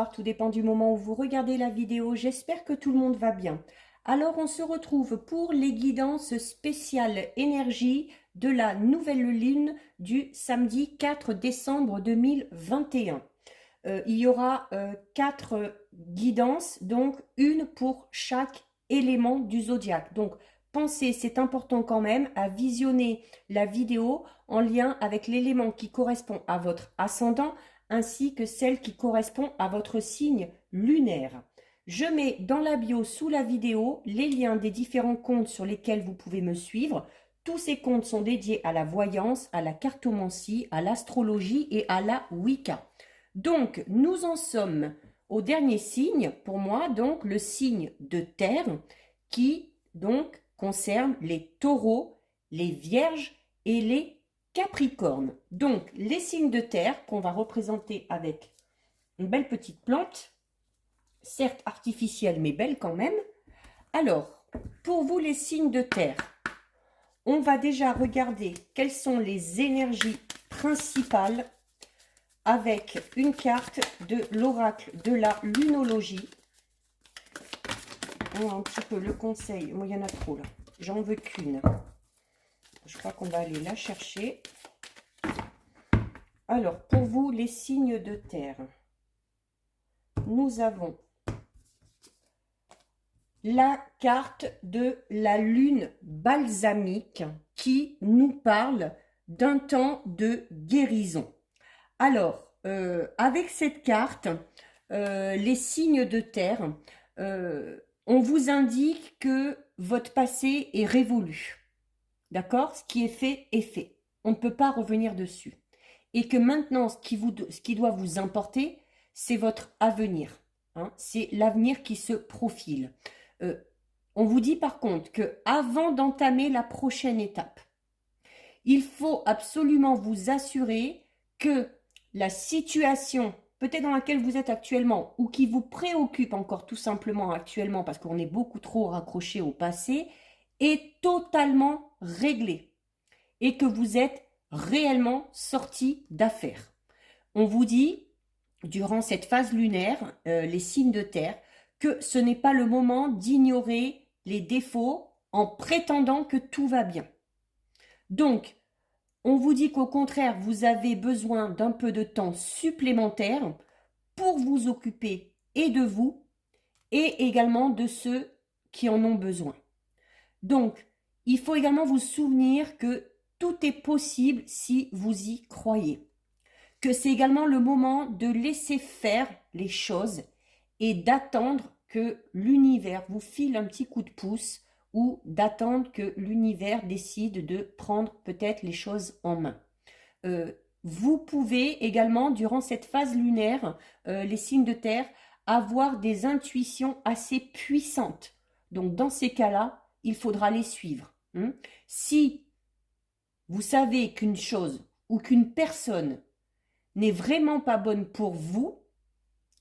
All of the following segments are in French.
bonsoir, tout dépend du moment où vous regardez la vidéo. J'espère que tout le monde va bien. Alors, on se retrouve pour les guidances spéciales énergie de la nouvelle lune du samedi 4 décembre 2021. Il y aura 4 guidances, donc une pour chaque élément du zodiaque. Donc, pensez, c'est important quand même, à visionner la vidéo en lien avec l'élément qui correspond à votre ascendant, ainsi que celle qui correspond à votre signe lunaire. Je mets dans la bio sous la vidéo les liens des différents comptes sur lesquels vous pouvez me suivre. Tous ces comptes sont dédiés à la voyance, à la cartomancie, à l'astrologie et à la Wicca. Donc, nous en sommes au dernier signe, pour moi, donc le signe de terre, qui donc concerne les taureaux, les vierges et les capricornes. Donc, les signes de terre qu'on va représenter avec une belle petite plante, certes artificielle mais belle quand même. Alors, pour vous les signes de terre, on va déjà regarder quelles sont les énergies principales avec une carte de l'oracle de la lunologie. On a un petit peu le conseil. Moi, il y en a trop là. J'en veux qu'une. Je crois qu'on va aller la chercher. Alors, pour vous, les signes de terre, nous avons la carte de la lune balsamique qui nous parle d'un temps de guérison. Alors, avec cette carte, les signes de terre, on vous indique que votre passé est révolu. D'accord? Ce qui est fait est fait. On ne peut pas revenir dessus. Et que maintenant, ce qui doit vous importer, c'est votre avenir. Hein? C'est l'avenir qui se profile. On vous dit par contre que avant d'entamer la prochaine étape, il faut absolument vous assurer que la situation, peut-être dans laquelle vous êtes actuellement, ou qui vous préoccupe encore tout simplement actuellement, parce qu'on est beaucoup trop raccroché au passé, est totalement réglée et que vous êtes réellement sorti d'affaires. On vous dit, durant cette phase lunaire, les signes de terre, que ce n'est pas le moment d'ignorer les défauts en prétendant que tout va bien. Donc, on vous dit qu'au contraire, vous avez besoin d'un peu de temps supplémentaire pour vous occuper et de vous et également de ceux qui en ont besoin. Donc, il faut également vous souvenir que tout est possible si vous y croyez. Que c'est également le moment de laisser faire les choses et d'attendre que l'univers vous file un petit coup de pouce ou d'attendre que l'univers décide de prendre peut-être les choses en main. Vous pouvez également, durant cette phase lunaire, les signes de terre, avoir des intuitions assez puissantes. Donc, dans ces cas-là, il faudra les suivre. Si vous savez qu'une chose ou qu'une personne n'est vraiment pas bonne pour vous,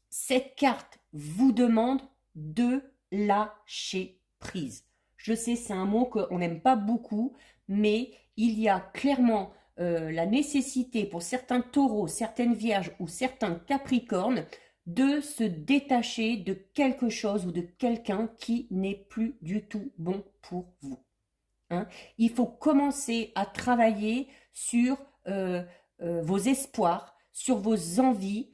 cette carte vous demande de lâcher prise. Je sais, c'est un mot qu'on n'aime pas beaucoup, mais il y a clairement la nécessité pour certains taureaux, certaines vierges ou certains capricornes de se détacher de quelque chose ou de quelqu'un qui n'est plus du tout bon pour vous. Hein? Il faut commencer à travailler sur vos espoirs, sur vos envies,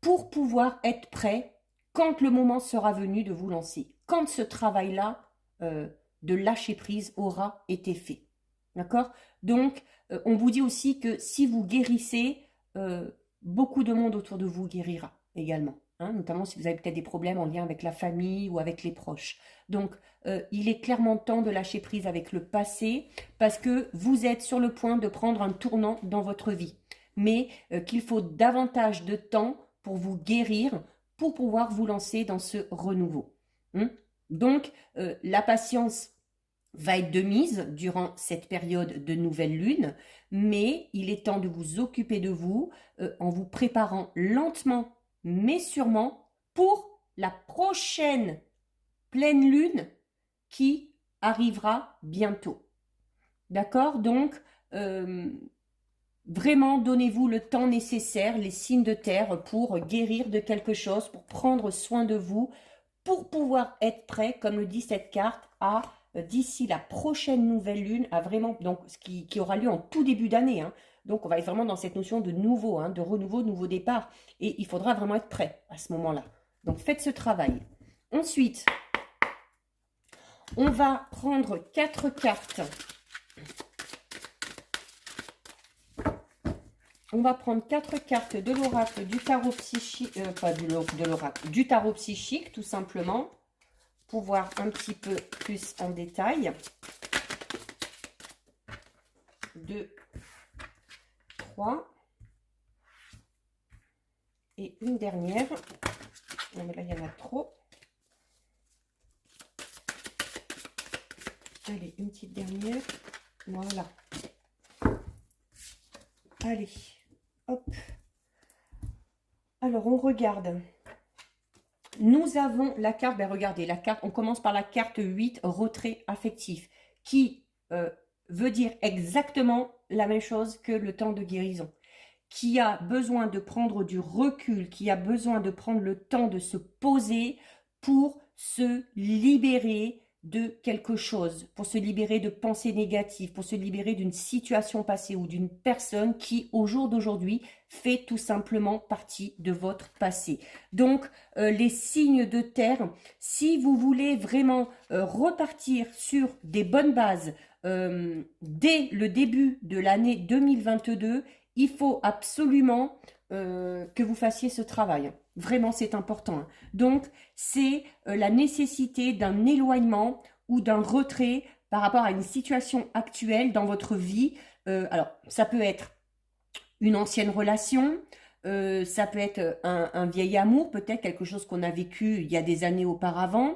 pour pouvoir être prêt quand le moment sera venu de vous lancer. Quand ce travail-là de lâcher prise aura été fait. D'accord? Donc, on vous dit aussi que si vous guérissez, beaucoup de monde autour de vous guérira également. Hein, notamment si vous avez peut-être des problèmes en lien avec la famille ou avec les proches. Donc, il est clairement temps de lâcher prise avec le passé parce que vous êtes sur le point de prendre un tournant dans votre vie. Mais qu'il faut davantage de temps pour vous guérir, pour pouvoir vous lancer dans ce renouveau. Donc, la patience va être de mise durant cette période de nouvelle lune, mais il est temps de vous occuper de vous en vous préparant lentement mais sûrement pour la prochaine pleine lune qui arrivera bientôt. D'accord? Donc, Vraiment, donnez-vous le temps nécessaire, les signes de terre, pour guérir de quelque chose, pour prendre soin de vous, pour pouvoir être prêt, comme le dit cette carte, à d'ici la prochaine nouvelle lune, à vraiment, donc ce qui aura lieu en tout début d'année. Hein. Donc on va être vraiment dans cette notion de nouveau, hein, de renouveau, de nouveau départ. Et il faudra vraiment être prêt à ce moment-là. Donc faites ce travail. Ensuite, on va prendre 4 cartes. On va prendre 4 cartes de l'oracle du tarot psychique, pas de l'oracle, du tarot psychique, tout simplement, pour voir un petit peu plus en détail. 2, 3. Et une dernière. Non, mais là, il y en a trop. Allez, une petite dernière. Voilà. Allez. Hop. Alors, on regarde. Nous avons la carte, ben regardez, la carte, on commence par la carte 8, retrait affectif, qui veut dire exactement la même chose que le temps de guérison, qui a besoin de prendre du recul, qui a besoin de prendre le temps de se poser pour se libérer de quelque chose, pour se libérer de pensées négatives, pour se libérer d'une situation passée ou d'une personne qui, au jour d'aujourd'hui, fait tout simplement partie de votre passé. Donc, les signes de terre, si vous voulez vraiment repartir sur des bonnes bases dès le début de l'année 2022, il faut absolument que vous fassiez ce travail. Vraiment, c'est important. Donc, c'est la nécessité d'un éloignement ou d'un retrait par rapport à une situation actuelle dans votre vie. Alors, ça peut être une ancienne relation, ça peut être un vieil amour, peut-être quelque chose qu'on a vécu il y a des années auparavant.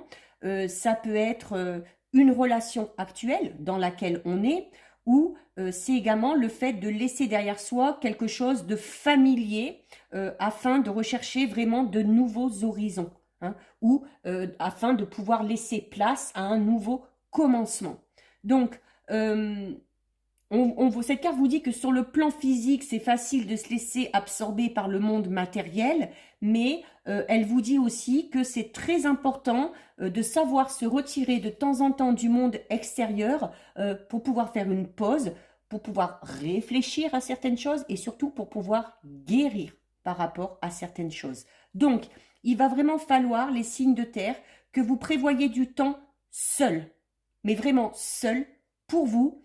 Ça peut être une relation actuelle dans laquelle on est, ou c'est également le fait de laisser derrière soi quelque chose de familier afin de rechercher vraiment de nouveaux horizons, hein, ou afin de pouvoir laisser place à un nouveau commencement. Donc, cette carte vous dit que sur le plan physique, c'est facile de se laisser absorber par le monde matériel, mais elle vous dit aussi que c'est très important de savoir se retirer de temps en temps du monde extérieur pour pouvoir faire une pause, pour pouvoir réfléchir à certaines choses et surtout pour pouvoir guérir par rapport à certaines choses. Donc, il va vraiment falloir, les signes de terre, que vous prévoyez du temps seul, mais vraiment seul, pour vous,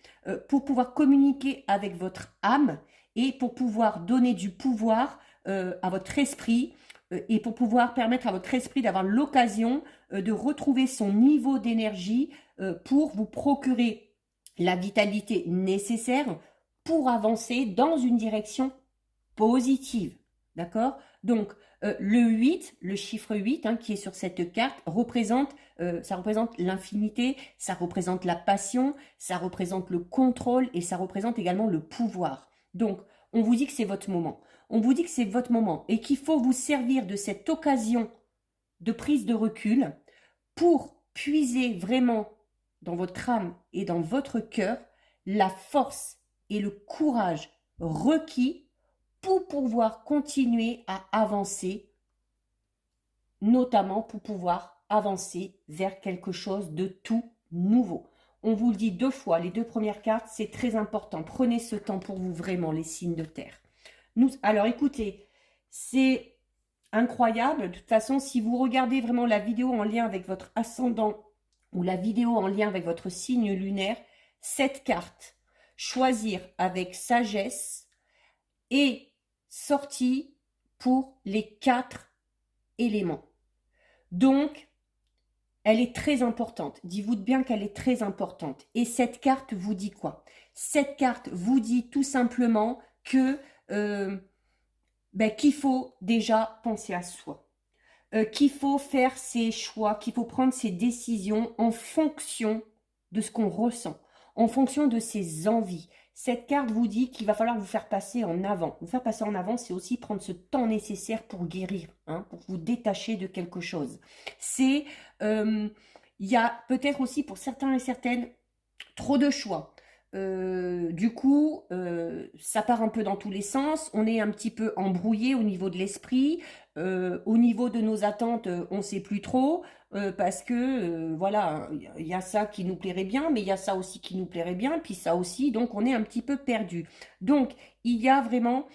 pour pouvoir communiquer avec votre âme et pour pouvoir donner du pouvoir à votre esprit et pour pouvoir permettre à votre esprit d'avoir l'occasion de retrouver son niveau d'énergie pour vous procurer la vitalité nécessaire pour avancer dans une direction positive. D'accord? Donc, le 8, le chiffre 8 hein, qui est sur cette carte, ça représente l'infinité, ça représente la passion, ça représente le contrôle et ça représente également le pouvoir. Donc, on vous dit que c'est votre moment. On vous dit que c'est votre moment et qu'il faut vous servir de cette occasion de prise de recul pour puiser vraiment dans votre âme et dans votre cœur la force et le courage requis pour pouvoir continuer à avancer, notamment pour pouvoir avancer vers quelque chose de tout nouveau. On vous le dit 2 fois, les 2 premières cartes, c'est très important. Prenez ce temps pour vous vraiment, les signes de terre. Alors écoutez, c'est incroyable. De toute façon, si vous regardez vraiment la vidéo en lien avec votre ascendant ou la vidéo en lien avec votre signe lunaire, cette carte, choisir avec sagesse, est sortie pour les 4 éléments. Donc, elle est très importante. Dites-vous bien qu'elle est très importante. Et cette carte vous dit quoi? Cette carte vous dit tout simplement que qu'il faut déjà penser à soi. Qu'il faut faire ses choix, qu'il faut prendre ses décisions en fonction de ce qu'on ressent, en fonction de ses envies. Cette carte vous dit qu'il va falloir vous faire passer en avant. Vous faire passer en avant, c'est aussi prendre ce temps nécessaire pour guérir, hein, pour vous détacher de quelque chose. C'est, il y a peut-être aussi pour certains et certaines trop de choix. Du coup, ça part un peu dans tous les sens. On est un petit peu embrouillé au niveau de l'esprit. Au niveau de nos attentes, on ne sait plus trop. Parce que, voilà, il y a ça qui nous plairait bien, mais il y a ça aussi qui nous plairait bien, puis ça aussi, donc on est un petit peu perdu. Donc, il y a vraiment,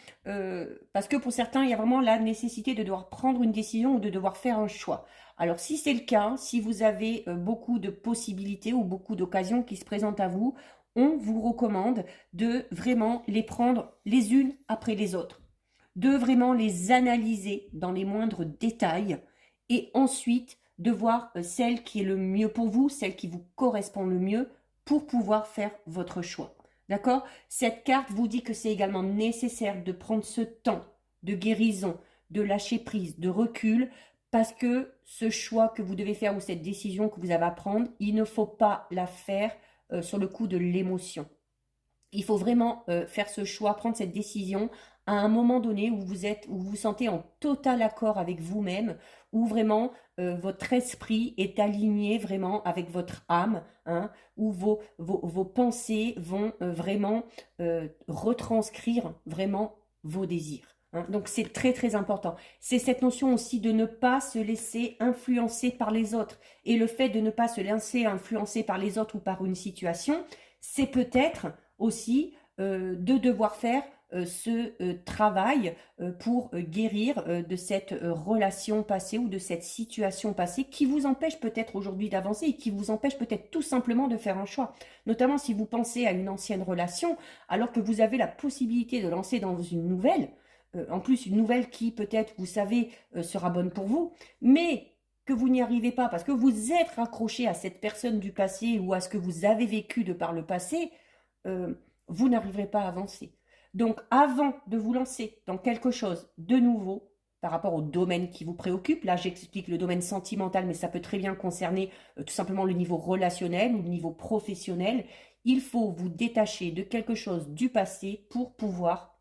parce que pour certains, il y a vraiment la nécessité de devoir prendre une décision ou de devoir faire un choix. Alors, si c'est le cas, si vous avez beaucoup de possibilités ou beaucoup d'occasions qui se présentent à vous, on vous recommande de vraiment les prendre les unes après les autres, de vraiment les analyser dans les moindres détails et ensuite de voir celle qui est le mieux pour vous, celle qui vous correspond le mieux pour pouvoir faire votre choix. D'accord? Cette carte vous dit que c'est également nécessaire de prendre ce temps de guérison, de lâcher prise, de recul, parce que ce choix que vous devez faire ou cette décision que vous avez à prendre, il ne faut pas la faire sur le coup de l'émotion. Il faut vraiment faire ce choix, prendre cette décision à un moment donné où où vous vous sentez en total accord avec vous-même, où vraiment votre esprit est aligné vraiment avec votre âme, hein, où vos pensées vont vraiment retranscrire vraiment vos désirs. Hein. Donc c'est très très important. C'est cette notion aussi de ne pas se laisser influencer par les autres. Et le fait de ne pas se laisser influencer par les autres ou par une situation, c'est peut-être aussi de devoir faire ce travail pour guérir de cette relation passée ou de cette situation passée qui vous empêche peut-être aujourd'hui d'avancer et qui vous empêche peut-être tout simplement de faire un choix. Notamment si vous pensez à une ancienne relation alors que vous avez la possibilité de lancer dans une nouvelle, en plus une nouvelle qui peut-être vous savez sera bonne pour vous, mais que vous n'y arrivez pas parce que vous êtes raccroché à cette personne du passé ou à ce que vous avez vécu de par le passé, euh, vous n'arriverez pas à avancer. Donc, avant de vous lancer dans quelque chose de nouveau, par rapport au domaine qui vous préoccupe, là j'explique le domaine sentimental, mais ça peut très bien concerner tout simplement le niveau relationnel ou le niveau professionnel, il faut vous détacher de quelque chose du passé pour pouvoir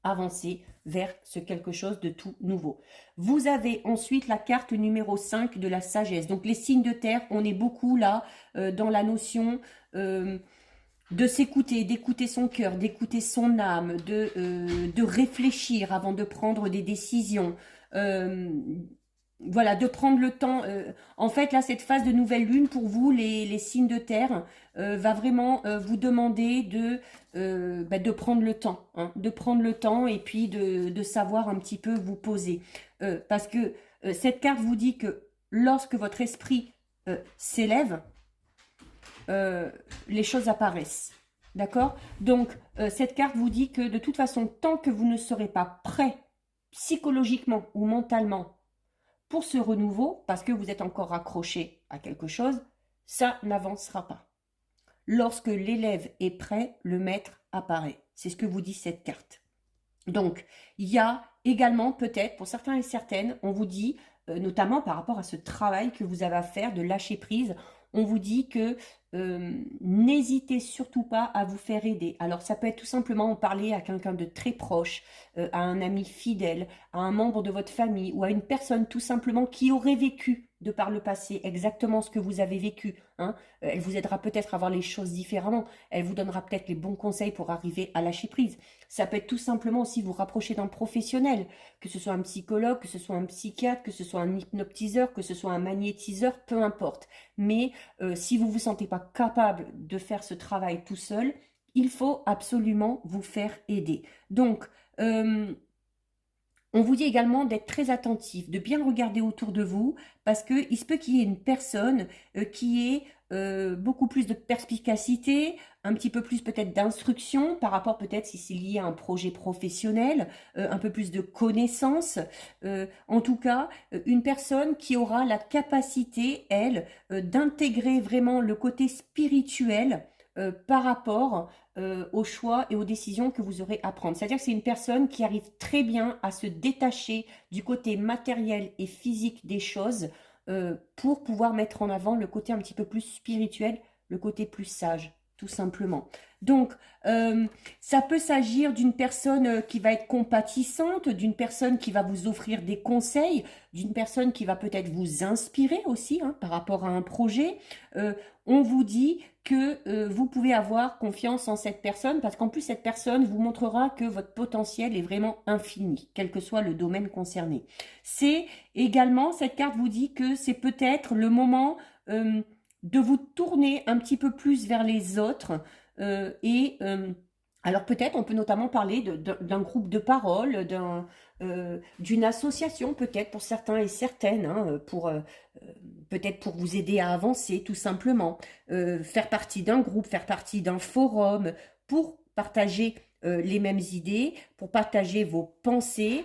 avancer vers ce quelque chose de tout nouveau. Vous avez ensuite la carte numéro 5 de la sagesse. Donc les signes de terre, on est beaucoup là dans la notion de s'écouter, d'écouter son cœur, d'écouter son âme, de réfléchir avant de prendre des décisions. Euh, voilà, de prendre le temps. En fait, là, cette phase de nouvelle lune, pour vous, les signes de terre, va vraiment vous demander de prendre le temps. Hein, de prendre le temps et puis de savoir un petit peu vous poser. Parce que cette carte vous dit que lorsque votre esprit s'élève, les choses apparaissent. D'accord? Donc, cette carte vous dit que de toute façon, tant que vous ne serez pas prêt psychologiquement ou mentalement pour ce renouveau, parce que vous êtes encore accroché à quelque chose, ça n'avancera pas. Lorsque l'élève est prêt, le maître apparaît. C'est ce que vous dit cette carte. Donc, il y a également peut-être, pour certains et certaines, on vous dit, notamment par rapport à ce travail que vous avez à faire de lâcher prise, on vous dit que n'hésitez surtout pas à vous faire aider. Alors ça peut être tout simplement en parler à quelqu'un de très proche, à un ami fidèle, à un membre de votre famille ou à une personne tout simplement qui aurait vécu de par le passé exactement ce que vous avez vécu. Hein. Elle vous aidera peut-être à voir les choses différemment. Elle vous donnera peut-être les bons conseils pour arriver à lâcher prise. Ça peut être tout simplement aussi vous rapprocher d'un professionnel, que ce soit un psychologue, que ce soit un psychiatre, que ce soit un hypnotiseur, que ce soit un magnétiseur, peu importe. Mais si vous ne vous sentez pas capable de faire ce travail tout seul, il faut absolument vous faire aider. Donc, on vous dit également d'être très attentif, de bien regarder autour de vous, parce qu'il se peut qu'il y ait une personne qui ait beaucoup plus de perspicacité, un petit peu plus peut-être d'instruction par rapport peut-être si c'est lié à un projet professionnel, un peu plus de connaissances. En tout cas, une personne qui aura la capacité, elle, d'intégrer vraiment le côté spirituel par rapport aux choix et aux décisions que vous aurez à prendre. C'est-à-dire que c'est une personne qui arrive très bien à se détacher du côté matériel et physique des choses pour pouvoir mettre en avant le côté un petit peu plus spirituel, le côté plus sage. tout simplement. Donc, ça peut s'agir d'une personne qui va être compatissante, d'une personne qui va vous offrir des conseils, d'une personne qui va peut-être vous inspirer aussi hein, par rapport à un projet. On vous dit que vous pouvez avoir confiance en cette personne parce qu'en plus, cette personne vous montrera que votre potentiel est vraiment infini, quel que soit le domaine concerné. C'est également, cette carte vous dit que c'est peut-être le moment de vous tourner un petit peu plus vers les autres alors peut-être on peut notamment parler d'un groupe de parole, d'une association peut-être pour certains et certaines, hein, peut-être pour vous aider à avancer tout simplement, faire partie d'un groupe, faire partie d'un forum pour partager les mêmes idées, pour partager vos pensées,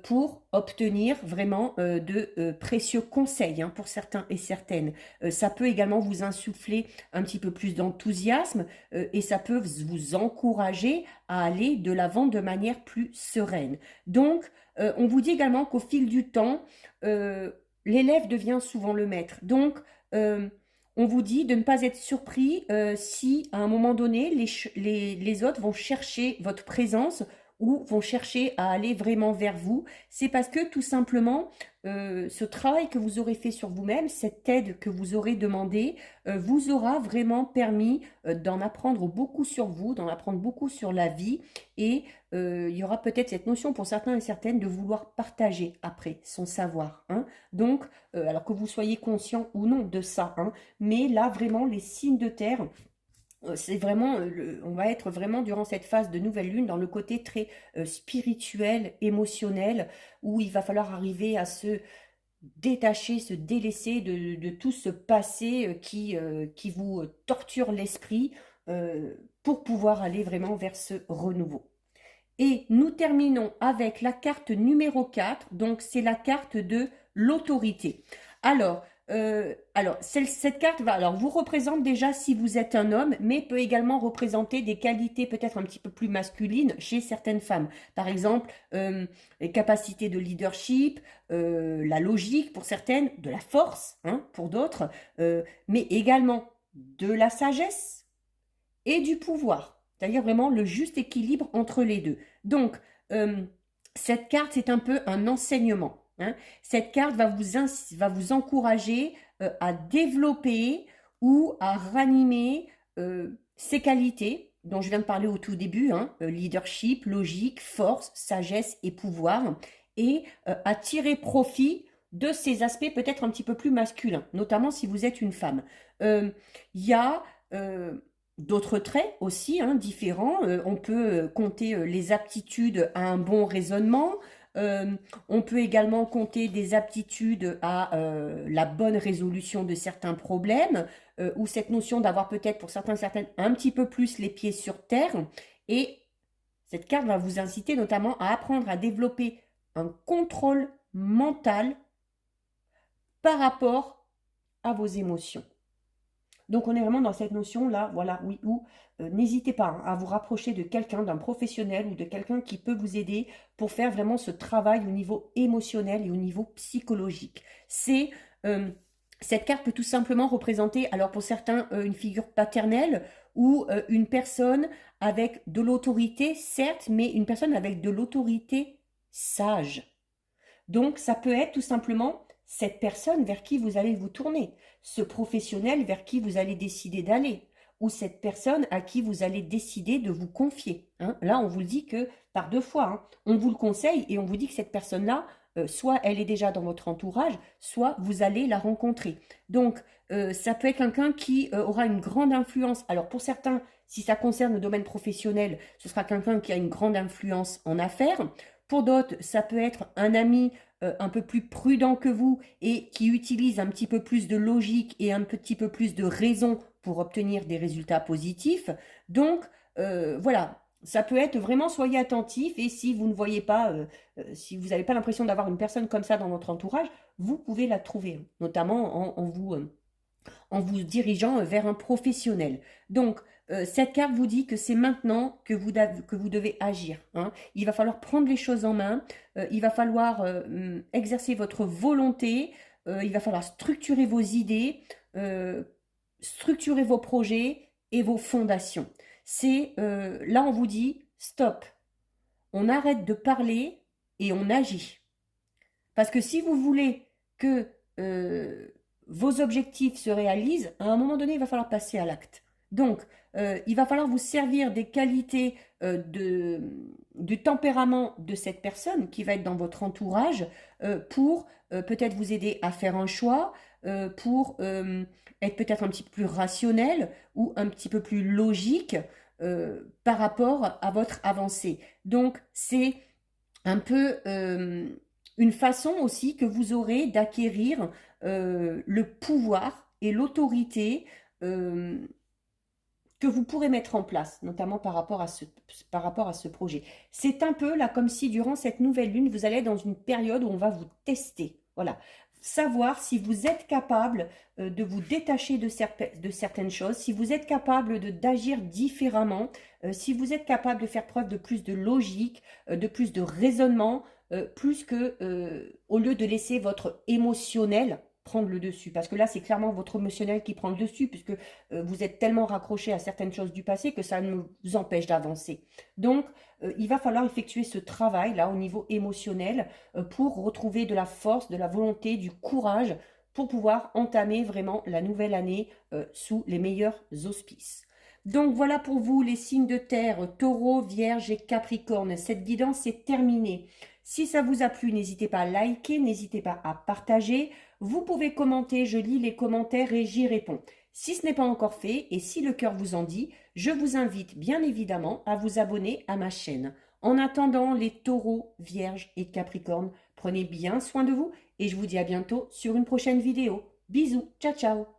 pour obtenir vraiment de précieux conseils hein, pour certains et certaines. Ça peut également vous insuffler un petit peu plus d'enthousiasme et ça peut vous encourager à aller de l'avant de manière plus sereine. Donc, on vous dit également qu'au fil du temps, l'élève devient souvent le maître. Donc, on vous dit de ne pas être surpris si, à un moment donné, les autres vont chercher votre présence ou vont chercher à aller vraiment vers vous. C'est parce que, tout simplement, ce travail que vous aurez fait sur vous-même, cette aide que vous aurez demandée, vous aura vraiment permis d'en apprendre beaucoup sur vous, d'en apprendre beaucoup sur la vie et il y aura peut-être cette notion pour certains et certaines de vouloir partager après son savoir. Hein. Donc, alors que vous soyez conscient ou non de ça, hein, mais là, vraiment, les signes de terre, c'est vraiment, on va être vraiment durant cette phase de nouvelle lune dans le côté très spirituel, émotionnel, où il va falloir arriver à se détacher, se délaisser de tout ce passé qui vous torture l'esprit pour pouvoir aller vraiment vers ce renouveau. Et nous terminons avec la carte numéro 4, donc c'est la carte de l'autorité. Alors, cette carte va alors vous représente déjà si vous êtes un homme, mais peut également représenter des qualités peut-être un petit peu plus masculines chez certaines femmes. Par exemple, les capacités de leadership, la logique pour certaines, de la force hein, pour d'autres, mais également de la sagesse et du pouvoir. C'est-à-dire vraiment le juste équilibre entre les deux. Donc, cette carte, c'est un peu un enseignement. Hein. Cette carte va vous encourager à développer ou à ranimer ces qualités dont je viens de parler au tout début, hein, leadership, logique, force, sagesse et pouvoir, et à tirer profit de ces aspects peut-être un petit peu plus masculins, notamment si vous êtes une femme. Il y a d'autres traits aussi hein, différents. On peut compter les aptitudes à un bon raisonnement. On peut également compter des aptitudes à la bonne résolution de certains problèmes ou cette notion d'avoir peut-être pour certains certaines un petit peu plus les pieds sur terre. Et cette carte va vous inciter notamment à apprendre à développer un contrôle mental par rapport à vos émotions. Donc on est vraiment dans cette notion-là, voilà, oui, où n'hésitez pas hein, à vous rapprocher de quelqu'un, d'un professionnel ou de quelqu'un qui peut vous aider pour faire vraiment ce travail au niveau émotionnel et au niveau psychologique. Cette carte peut tout simplement représenter, alors pour certains, une figure paternelle ou une personne avec de l'autorité, certes, mais une personne avec de l'autorité sage. Donc, ça peut être tout simplement cette personne vers qui vous allez vous tourner, ce professionnel vers qui vous allez décider d'aller, ou cette personne à qui vous allez décider de vous confier. Hein. Là, on vous le dit que par deux fois, hein, on vous le conseille et on vous dit que cette personne-là, soit elle est déjà dans votre entourage, soit vous allez la rencontrer. Donc, ça peut être quelqu'un qui aura une grande influence. Alors, pour certains, si ça concerne le domaine professionnel, ce sera quelqu'un qui a une grande influence en affaires. Pour d'autres, ça peut être un ami un peu plus prudent que vous et qui utilise un petit peu plus de logique et un petit peu plus de raison pour obtenir des résultats positifs. Donc, voilà, ça peut être vraiment, soyez attentifs et si vous ne voyez pas, si vous n'avez pas l'impression d'avoir une personne comme ça dans votre entourage, vous pouvez la trouver, hein, notamment en vous dirigeant vers un professionnel. Donc, cette carte vous dit que c'est maintenant que vous devez agir. Hein. Il va falloir prendre les choses en main, il va falloir exercer votre volonté, il va falloir structurer vos idées, structurer vos projets et vos fondations. C'est là on vous dit stop, on arrête de parler et on agit. Parce que si vous voulez que vos objectifs se réalisent, à un moment donné, il va falloir passer à l'acte. Donc, il va falloir vous servir des qualités du tempérament de cette personne qui va être dans votre entourage pour peut-être vous aider à faire un choix, pour être peut-être un petit peu plus rationnel ou un petit peu plus logique par rapport à votre avancée. Donc, c'est un peu une façon aussi que vous aurez d'acquérir le pouvoir et l'autorité que vous pourrez mettre en place, notamment par rapport à ce projet. C'est un peu là comme si durant cette nouvelle lune, vous allez être dans une période où on va vous tester. Voilà. Savoir si vous êtes capable de vous détacher de certaines choses, si vous êtes capable d'agir différemment, si vous êtes capable de faire preuve de plus de logique, de plus de raisonnement, plus que au lieu de laisser votre émotionnel prendre le dessus. Parce que là, c'est clairement votre émotionnel qui prend le dessus, puisque vous êtes tellement raccroché à certaines choses du passé que ça nous empêche d'avancer. Donc, il va falloir effectuer ce travail là au niveau émotionnel pour retrouver de la force, de la volonté, du courage pour pouvoir entamer vraiment la nouvelle année sous les meilleurs auspices. Donc voilà pour vous les signes de terre, Taureau, Vierge et Capricorne. Cette guidance est terminée. Si ça vous a plu, n'hésitez pas à liker, n'hésitez pas à partager. Vous pouvez commenter, je lis les commentaires et j'y réponds. Si ce n'est pas encore fait et si le cœur vous en dit, je vous invite bien évidemment à vous abonner à ma chaîne. En attendant, les Taureaux, Vierges et Capricornes, prenez bien soin de vous et je vous dis à bientôt sur une prochaine vidéo. Bisous, ciao ciao.